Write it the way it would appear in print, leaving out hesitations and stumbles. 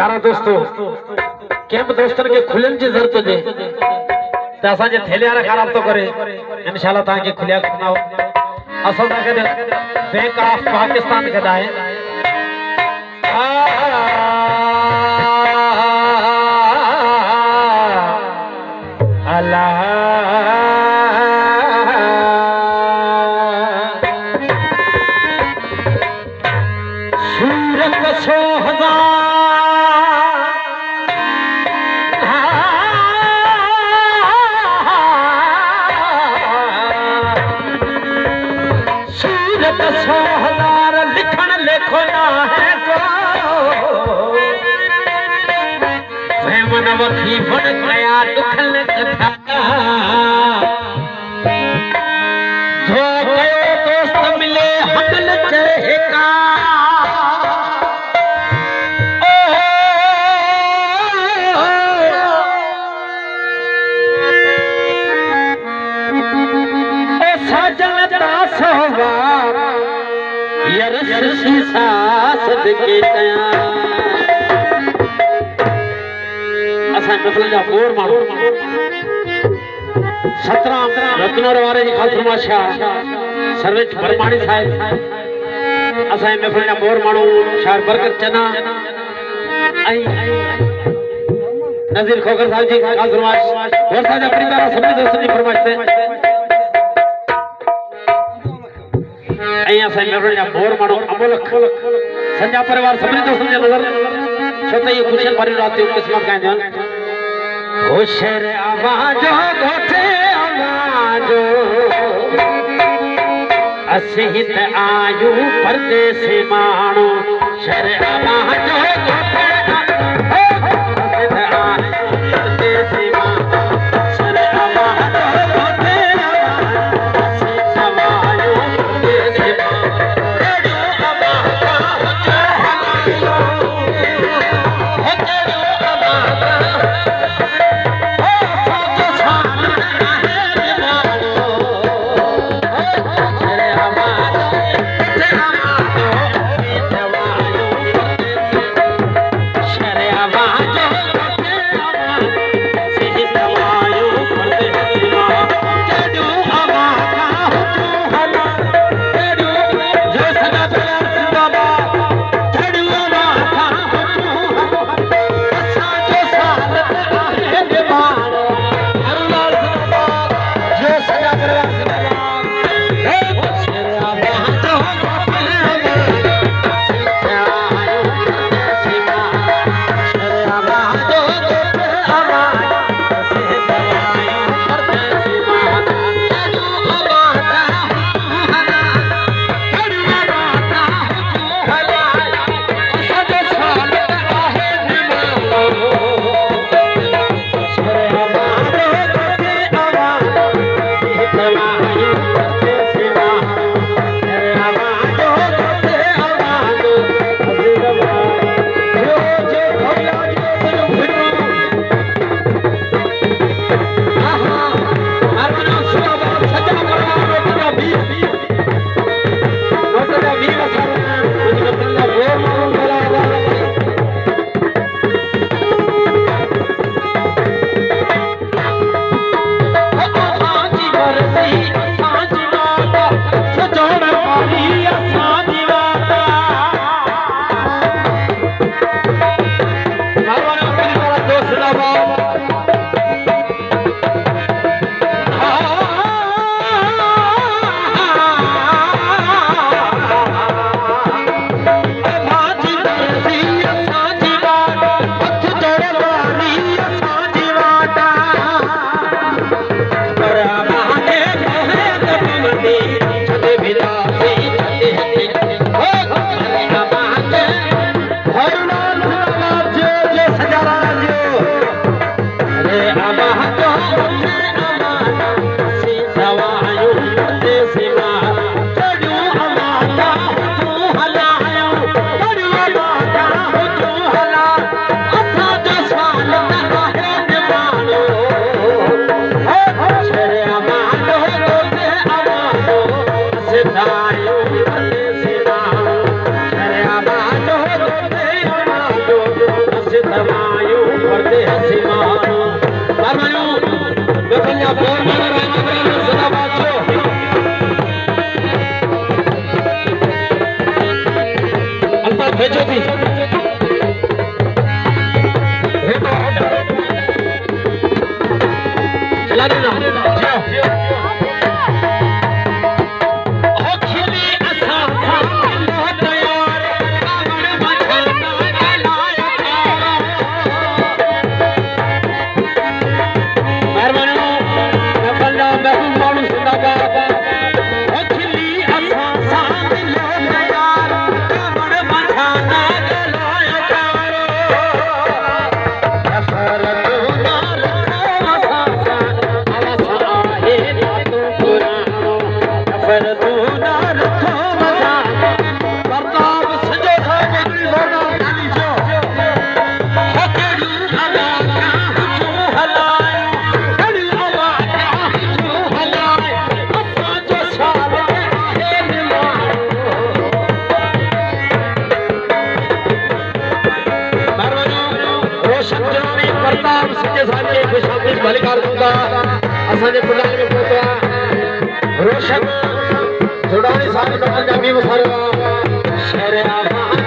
प्यारा दोस्तों केम दोस्तन के खुलन जी जरूरत जे ते असा जे थेलियारा खराब तो करे इंशाल्लाह ता के खुलिया खनाओ असल ता के बैंक ऑफ पाकिस्तान के दाए अल्लाह सूरत 100,000 100,000 लिखण लेखो ना है को मन वठी बन गया दुखन कथा जो कयो दोस्त मिले हमल चहे का ओ साजन दासवा शीशा सदके कया असा नफल जा बोर मारो 17 रत्नोर वारे जी खास फरमाशा सर्वेश परमाणी साहब असा नफल जा बोर मारो शार बरकत चना आई नजीर खोकर साहब जी खास फरमाश और साजा परिवार सभी दोस्तों जी फरमाइश अया से मेरा बोर मानो अमोलक संजा परिवार सभी दोस्तों के नजर छोटे ये खुशियां भरी रात की किस्मत का ध्यान होशर आवाजो गोठे आवाजो असिहित आयु परदेस मानो शर आवाजो गोठे असिहित आयु परदेस मानो शर आवाजो गोठे भेजो थी चला देना असांजे पुलाल में पहुता रोशन जोड़ानी सारे पंजाबी में सारे शहर आवाज़